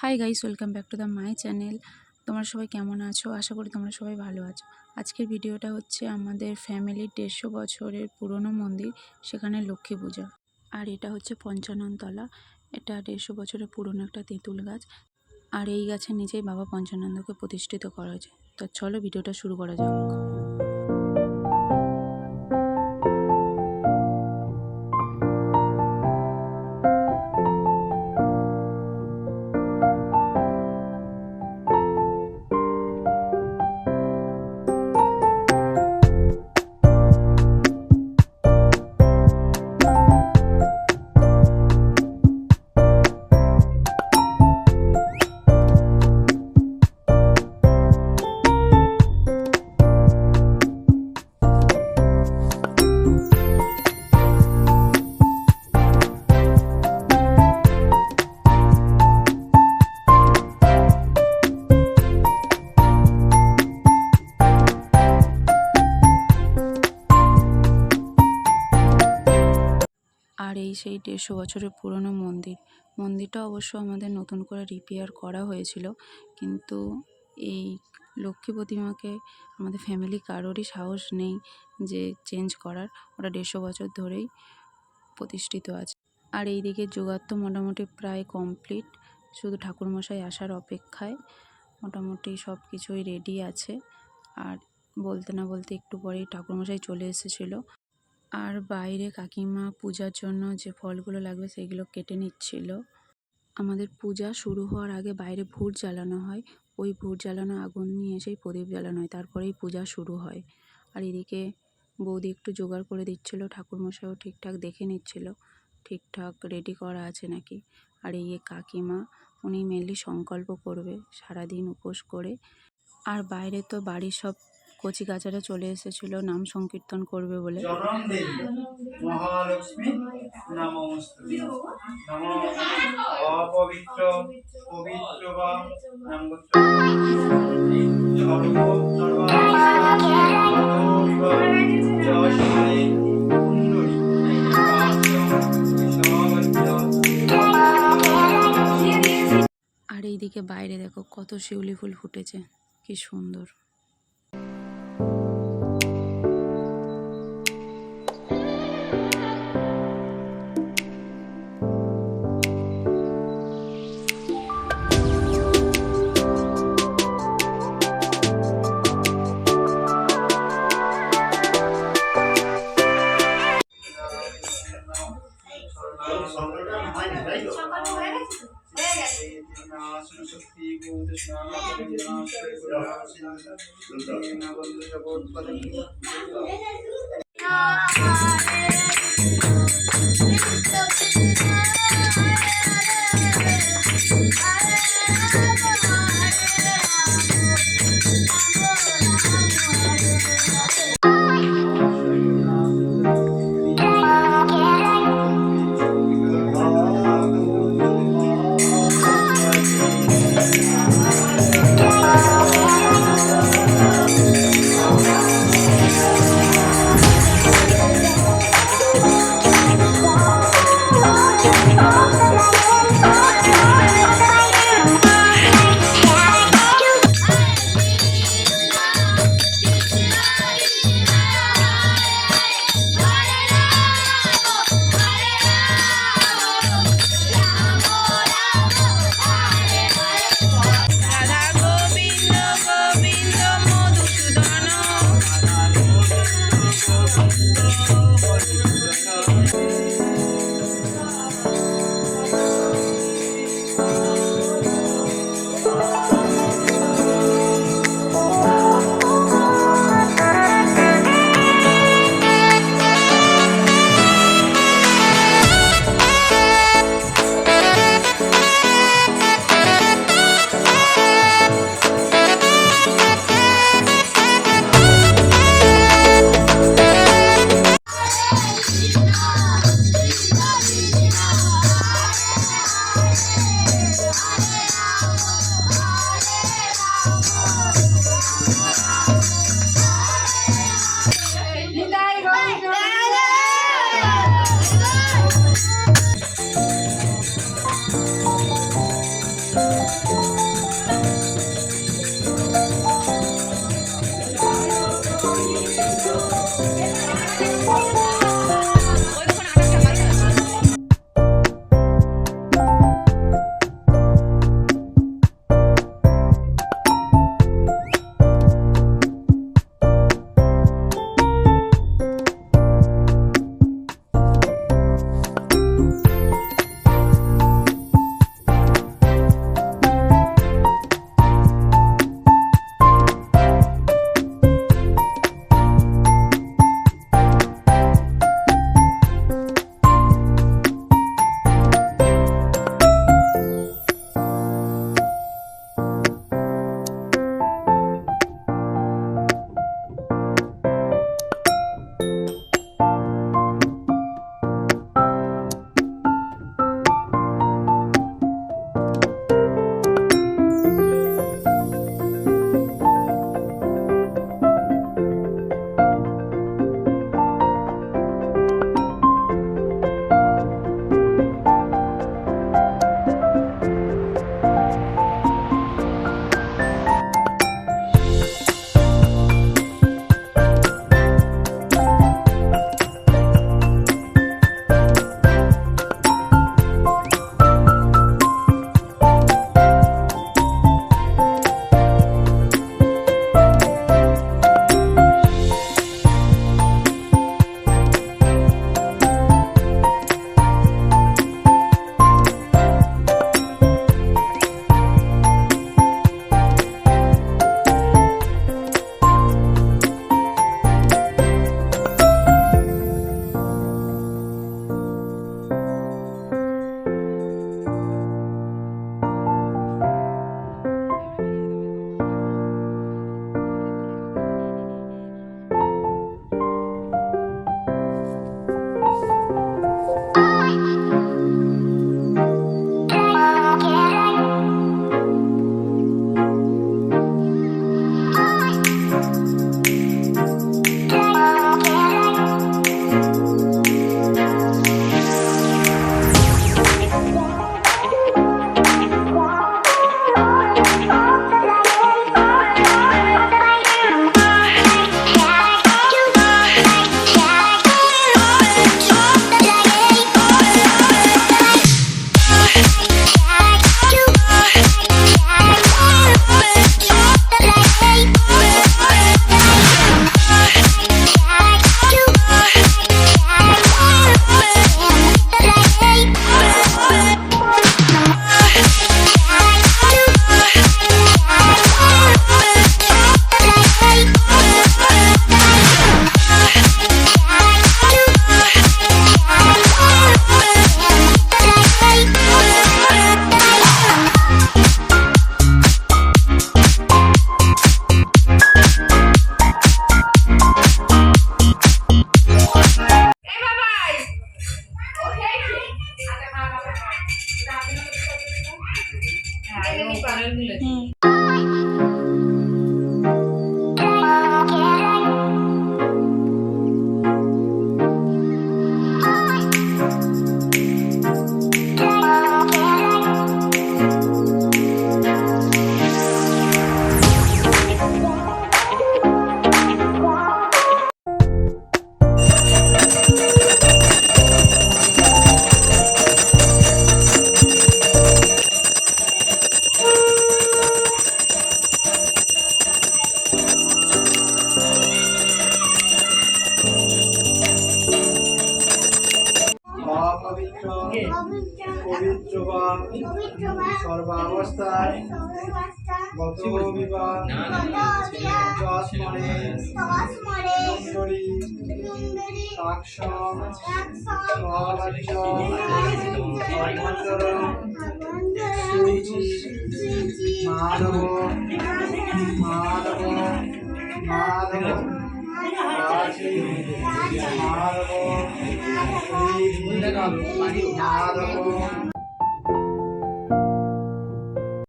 Hi guys, welcome back to the my channel. তোমরা সবাই কেমন আছো? আশা করি তোমরা সবাই ভালো আছো। আজকের ভিডিওটা হচ্ছে আমাদের ফ্যামিলির 150 বছরের পুরনো মন্দির, সেখানে লক্ষ্মী পূজা। আর এটা হচ্ছে পঞ্চাননতলা। এটা 150 বছরের পুরনো একটা তেঁতুল গাছ। আর এই গাছের নিচেই বাবা পঞ্চানন্দকে প্রতিষ্ঠিত করা হয়েছে। তো চলো ভিডিওটা শুরু করা যাক। আর এই সেই 150 বছরের পুরনো মন্দিরটা অবশ্য আমাদের নতুন করে রিপেয়ার করা হয়েছিল, কিন্তু এই লক্ষ্মী প্রতিমাকে আমাদের ফ্যামিলি কারোরই সাহস নেই যে চেঞ্জ করার। ওটা 150 বছর ধরেই প্রতিষ্ঠিত আছে। আর এই দিকে জোগাড় তো মোটামুটি প্রায় কমপ্লিট, শুধু ঠাকুরমশাই আসার অপেক্ষায়। মোটামুটি সব কিছুই রেডি আছে। আর বলতে না বলতে একটু পরেই ঠাকুরমশাই চলে এসেছিলো। আর বাইরে কাকিমা পূজার জন্য যে ফলগুলো লাগবে সেগুলো কেটে নিচ্ছিল। আমাদের পূজা শুরু হওয়ার আগে বাইরে ভূত জ্বালানো হয়। ওই ভূত জ্বালানো আগুন নিয়ে এসেই প্রদীপ জ্বালানো হয়, তারপরেই পূজা শুরু হয়। আর এদিকে বৌদি একটু জোগাড় করে দিচ্ছিল, ঠাকুরমশাইও ঠিকঠাক দেখে নিচ্ছিল ঠিকঠাক রেডি করা আছে নাকি। আর এই কাকিমা, উনি মেনলি সংকল্প করবে সারাদিন উপোস করে। আর বাইরে তো বাড়ির সব কচি কাচারা চলে এসেছিল নাম সংকীর্তন করবে বলে। মহালক্ষ্মী নমস্তুতে নমো অপবিত্র পবিত্র বা নামগোত্র আর এইদিকে বাইরে দেখো কত শিউলি ফুল ফুটেছে, কি সুন্দর। অপবিত্র পবিত্র বা সর্বাবস্থায় গত বিবাহ যস্মরে সুন্দরী সাক্ষম স্বরাজ্য অভ্যন্তর সূচি মাধব মাধব মাধব রাজি মাধব মাধব